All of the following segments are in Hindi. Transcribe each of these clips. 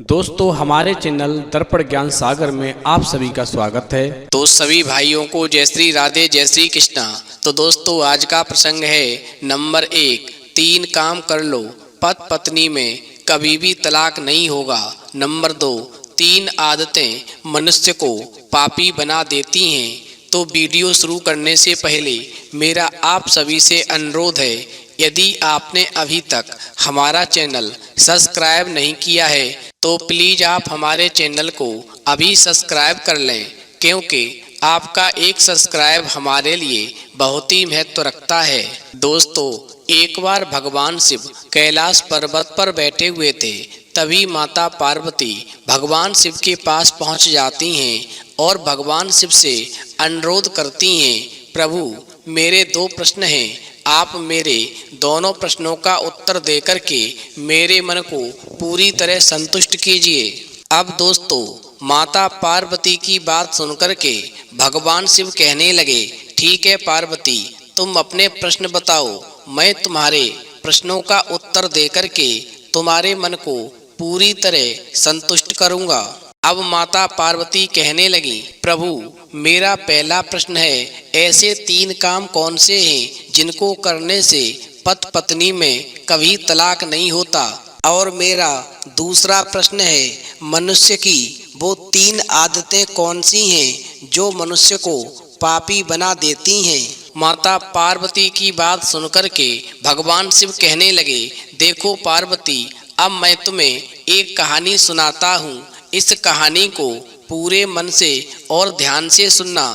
दोस्तों हमारे चैनल दर्पण ज्ञान सागर में आप सभी का स्वागत है। तो सभी भाइयों को जय श्री राधे जय श्री कृष्णा। तो दोस्तों आज का प्रसंग है नंबर 1, 3 काम कर लो, पति पत्नी में कभी भी तलाक नहीं होगा। नंबर 2, 3 आदतें मनुष्य को पापी बना देती हैं। तो वीडियो शुरू करने से पहले मेरा आप सभी से अनुरोध है, यदि आपने अभी तक हमारा चैनल सब्सक्राइब नहीं किया है तो प्लीज़ आप हमारे चैनल को अभी सब्सक्राइब कर लें, क्योंकि आपका एक सब्सक्राइब हमारे लिए बहुत ही महत्व रखता है। दोस्तों एक बार भगवान शिव कैलाश पर्वत पर बैठे हुए थे, तभी माता पार्वती भगवान शिव के पास पहुंच जाती हैं और भगवान शिव से अनुरोध करती हैं, प्रभु मेरे 2 प्रश्न हैं, आप मेरे दोनों प्रश्नों का उत्तर देकर के मेरे मन को पूरी तरह संतुष्ट कीजिए। अब दोस्तों माता पार्वती की बात सुनकर के भगवान शिव कहने लगे, ठीक है पार्वती, तुम अपने प्रश्न बताओ, मैं तुम्हारे प्रश्नों का उत्तर देकर के तुम्हारे मन को पूरी तरह संतुष्ट करूंगा। अब माता पार्वती कहने लगी, प्रभु मेरा पहला प्रश्न है, ऐसे 3 काम कौन से हैं जिनको करने से पति पत्नी में कभी तलाक नहीं होता। और मेरा दूसरा प्रश्न है, मनुष्य की वो 3 आदतें कौन सी हैं जो मनुष्य को पापी बना देती हैं। माता पार्वती की बात सुनकर के भगवान शिव कहने लगे, देखो पार्वती, अब मैं तुम्हें एक कहानी सुनाता हूँ, इस कहानी को पूरे मन से और ध्यान से सुनना।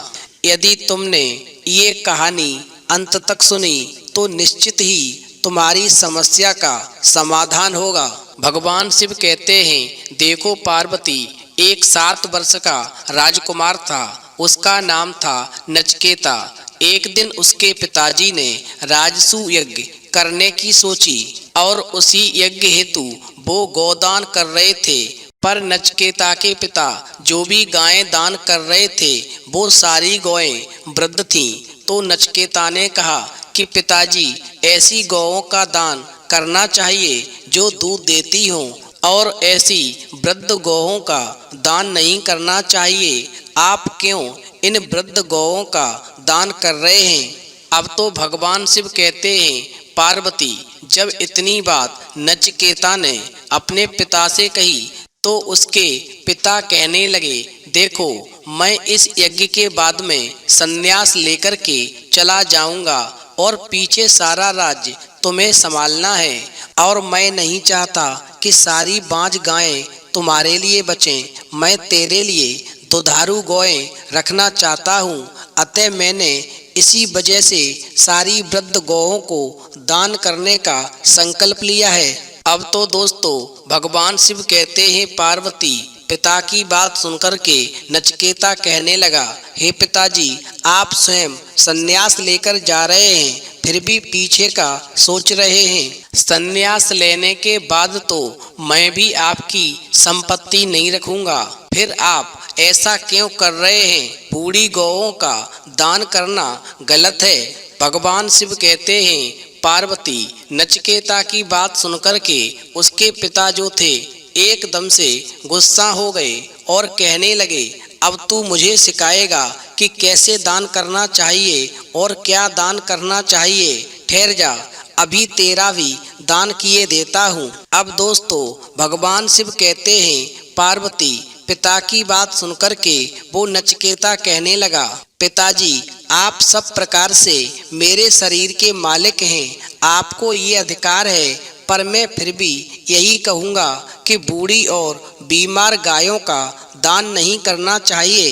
यदि तुमने ये कहानी अंत तक सुनी तो निश्चित ही तुम्हारी समस्या का समाधान होगा। भगवान शिव कहते हैं, देखो पार्वती, एक 7 वर्ष का राजकुमार था, उसका नाम था नचिकेता। एक दिन उसके पिताजी ने राजसूय यज्ञ करने की सोची और उसी यज्ञ हेतु वो गोदान कर रहे थे, पर नचिकेता के पिता जो भी गायें दान कर रहे थे वो सारी गौएं वृद्ध थीं। तो नचिकेता ने कहा कि पिताजी, ऐसी गौओं का दान करना चाहिए जो दूध देती हों, और ऐसी वृद्ध गौओं का दान नहीं करना चाहिए। आप क्यों इन वृद्ध गौओं का दान कर रहे हैं। अब तो भगवान शिव कहते हैं, पार्वती, जब इतनी बात नचिकेता ने अपने पिता से कही तो उसके पिता कहने लगे, देखो मैं इस यज्ञ के बाद में संन्यास लेकर के चला जाऊंगा और पीछे सारा राज्य तुम्हें संभालना है, और मैं नहीं चाहता कि सारी बांझ गायें तुम्हारे लिए बचें। मैं तेरे लिए दुधारू गौएं रखना चाहता हूँ, अतः मैंने इसी वजह से सारी वृद्ध गौओं को दान करने का संकल्प लिया है। अब तो दोस्तों भगवान शिव कहते हैं, पार्वती, पिता की बात सुनकर के नचिकेता कहने लगा, हे पिताजी, आप स्वयं संन्यास लेकर जा रहे हैं, फिर भी पीछे का सोच रहे हैं। संन्यास लेने के बाद तो मैं भी आपकी संपत्ति नहीं रखूंगा, फिर आप ऐसा क्यों कर रहे हैं। बूढ़ी गौओं का दान करना गलत है। भगवान शिव कहते हैं, पार्वती, नचिकेता की बात सुनकर के उसके पिता जो थे एकदम से गुस्सा हो गए और कहने लगे, अब तू मुझे सिखाएगा कि कैसे दान करना चाहिए और क्या दान करना चाहिए। ठहर जा, अभी तेरा भी दान किए देता हूँ। अब दोस्तों भगवान शिव कहते हैं, पार्वती, पिता की बात सुनकर के वो नचिकेता कहने लगा, पिताजी, आप सब प्रकार से मेरे शरीर के मालिक हैं, आपको ये अधिकार है, पर मैं फिर भी यही कहूँगा कि बूढ़ी और बीमार गायों का दान नहीं करना चाहिए।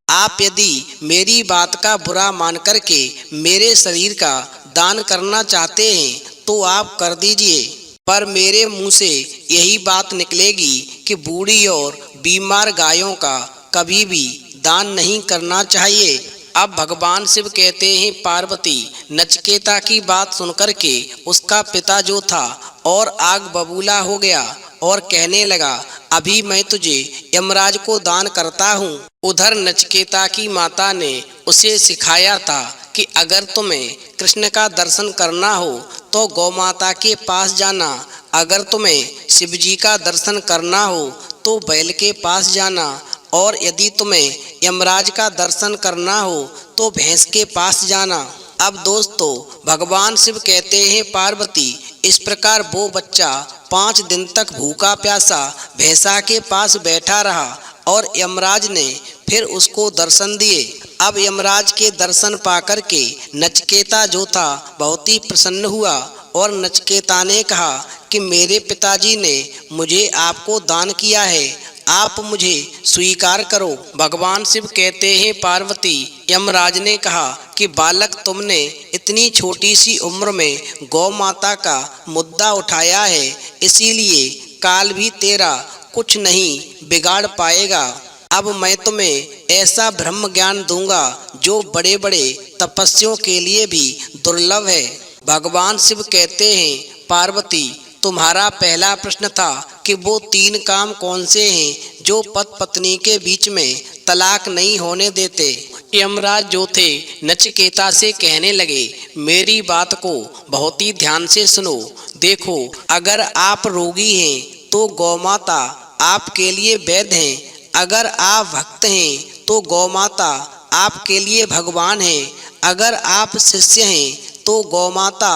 आप यदि मेरी बात का बुरा मान करके मेरे शरीर का दान करना चाहते हैं तो आप कर दीजिए, पर मेरे मुंह से यही बात निकलेगी कि बूढ़ी और बीमार गायों का कभी भी दान नहीं करना चाहिए। अब भगवान शिव कहते हैं, पार्वती, नचिकेता की बात सुनकर के उसका पिता जो था और आग बबूला हो गया और कहने लगा, अभी मैं तुझे यमराज को दान करता हूँ। उधर नचिकेता की माता ने उसे सिखाया था कि अगर तुम्हें कृष्ण का दर्शन करना हो तो गौ माता के पास जाना, अगर तुम्हें शिव जी का दर्शन करना हो तो बैल के पास जाना, और यदि तुम्हें यमराज का दर्शन करना हो तो भैंस के पास जाना। अब दोस्तों, भगवान शिव कहते हैं पार्वती, इस प्रकार वो बच्चा 5 दिन तक भूखा प्यासा भैंसा के पास बैठा रहा और यमराज ने फिर उसको दर्शन दिए। अब यमराज के दर्शन पाकर के नचिकेता जो था बहुत ही प्रसन्न हुआ और नचिकेता ने कहा कि मेरे पिताजी ने मुझे आपको दान किया है, आप मुझे स्वीकार करो। भगवान शिव कहते हैं पार्वती, यमराज ने कहा कि बालक, तुमने इतनी छोटी सी उम्र में गौ माता का मुद्दा उठाया है, इसीलिए काल भी तेरा कुछ नहीं बिगाड़ पाएगा। अब मैं तुम्हें ऐसा ब्रह्म ज्ञान दूंगा जो बड़े बड़े तपस्वियों के लिए भी दुर्लभ है। भगवान शिव कहते हैं पार्वती, तुम्हारा पहला प्रश्न था कि वो 3 काम कौन से हैं जो पति पत्नी के बीच में तलाक नहीं होने देते। यमराज जो थे नचिकेता से कहने लगे, मेरी बात को बहुत ही ध्यान से सुनो। देखो, अगर आप रोगी हैं तो गौ माता आपके लिए वैद्य हैं, अगर आप भक्त हैं तो गौ माता आपके लिए भगवान हैं, अगर आप शिष्य हैं तो गौ माता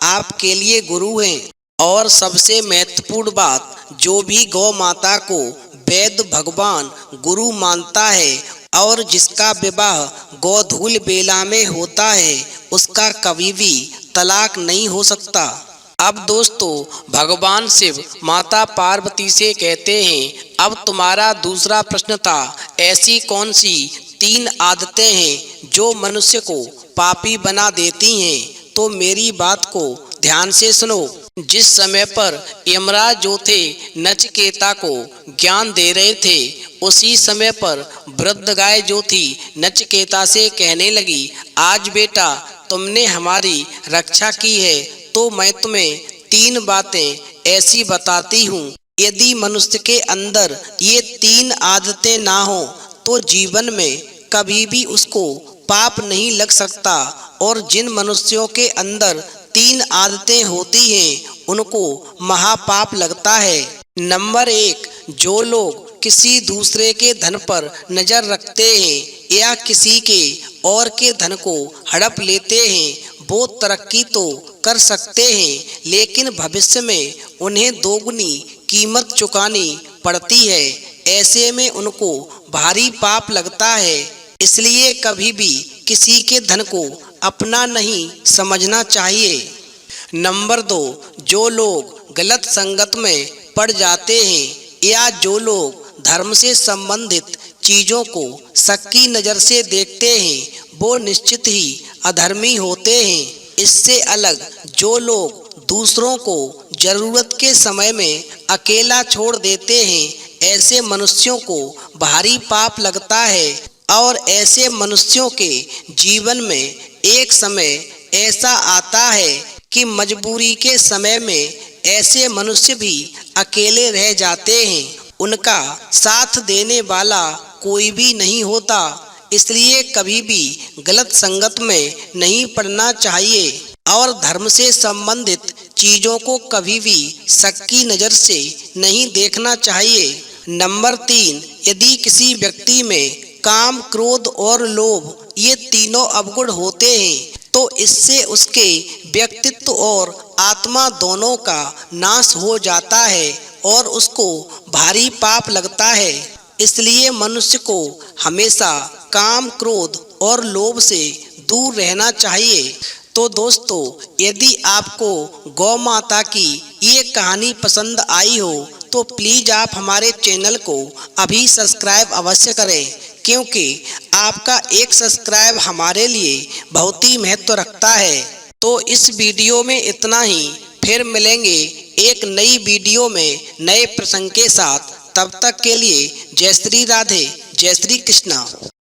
आपके लिए गुरु हैं। और सबसे महत्वपूर्ण बात, जो भी गौ माता को वैद्य भगवान गुरु मानता है और जिसका विवाह गोधूल बेला में होता है, उसका कभी भी तलाक नहीं हो सकता। अब दोस्तों, भगवान शिव माता पार्वती से कहते हैं, अब तुम्हारा दूसरा प्रश्न था, ऐसी कौन सी 3 आदतें हैं जो मनुष्य को पापी बना देती हैं। तो मेरी बात को ध्यान से सुनो। जिस समय पर यमराज जो थे नचिकेता को ज्ञान दे रहे थे, उसी समय पर वृद्ध गाय जो थी नचिकेता से कहने लगी, आज बेटा तुमने हमारी रक्षा की है तो मैं तुम्हें 3 बातें ऐसी बताती हूँ। यदि मनुष्य के अंदर ये 3 आदतें ना हो तो जीवन में कभी भी उसको पाप नहीं लग सकता, और जिन मनुष्यों के अंदर 3 आदतें होती हैं उनको महापाप लगता है। नंबर 1, जो लोग किसी दूसरे के धन पर नजर रखते हैं या किसी के और के धन को हड़प लेते हैं, वो तरक्की तो कर सकते हैं लेकिन भविष्य में उन्हें दोगुनी कीमत चुकानी पड़ती है। ऐसे में उनको भारी पाप लगता है। इसलिए कभी भी किसी के धन को अपना नहीं समझना चाहिए। नंबर 2, जो लोग गलत संगत में पड़ जाते हैं या जो लोग धर्म से संबंधित चीज़ों को शक की नज़र से देखते हैं, वो निश्चित ही अधर्मी होते हैं। इससे अलग जो लोग दूसरों को जरूरत के समय में अकेला छोड़ देते हैं, ऐसे मनुष्यों को भारी पाप लगता है। और ऐसे मनुष्यों के जीवन में एक समय ऐसा आता है कि मजबूरी के समय में ऐसे मनुष्य भी अकेले रह जाते हैं, उनका साथ देने वाला कोई भी नहीं होता। इसलिए कभी भी गलत संगत में नहीं पड़ना चाहिए और धर्म से संबंधित चीज़ों को कभी भी शक की नज़र से नहीं देखना चाहिए। नंबर 3, यदि किसी व्यक्ति में काम, क्रोध और लोभ ये तीनों अवगुण होते हैं तो इससे उसके व्यक्तित्व और आत्मा दोनों का नाश हो जाता है और उसको भारी पाप लगता है। इसलिए मनुष्य को हमेशा काम, क्रोध और लोभ से दूर रहना चाहिए। तो दोस्तों, यदि आपको गौ माता की ये कहानी पसंद आई हो तो प्लीज़ आप हमारे चैनल को अभी सब्सक्राइब अवश्य करें, क्योंकि आपका एक सब्सक्राइब हमारे लिए बहुत ही महत्व रखता है। तो इस वीडियो में इतना ही, फिर मिलेंगे एक नई वीडियो में नए प्रसंग के साथ। तब तक के लिए जय श्री राधे, जय श्री कृष्णा।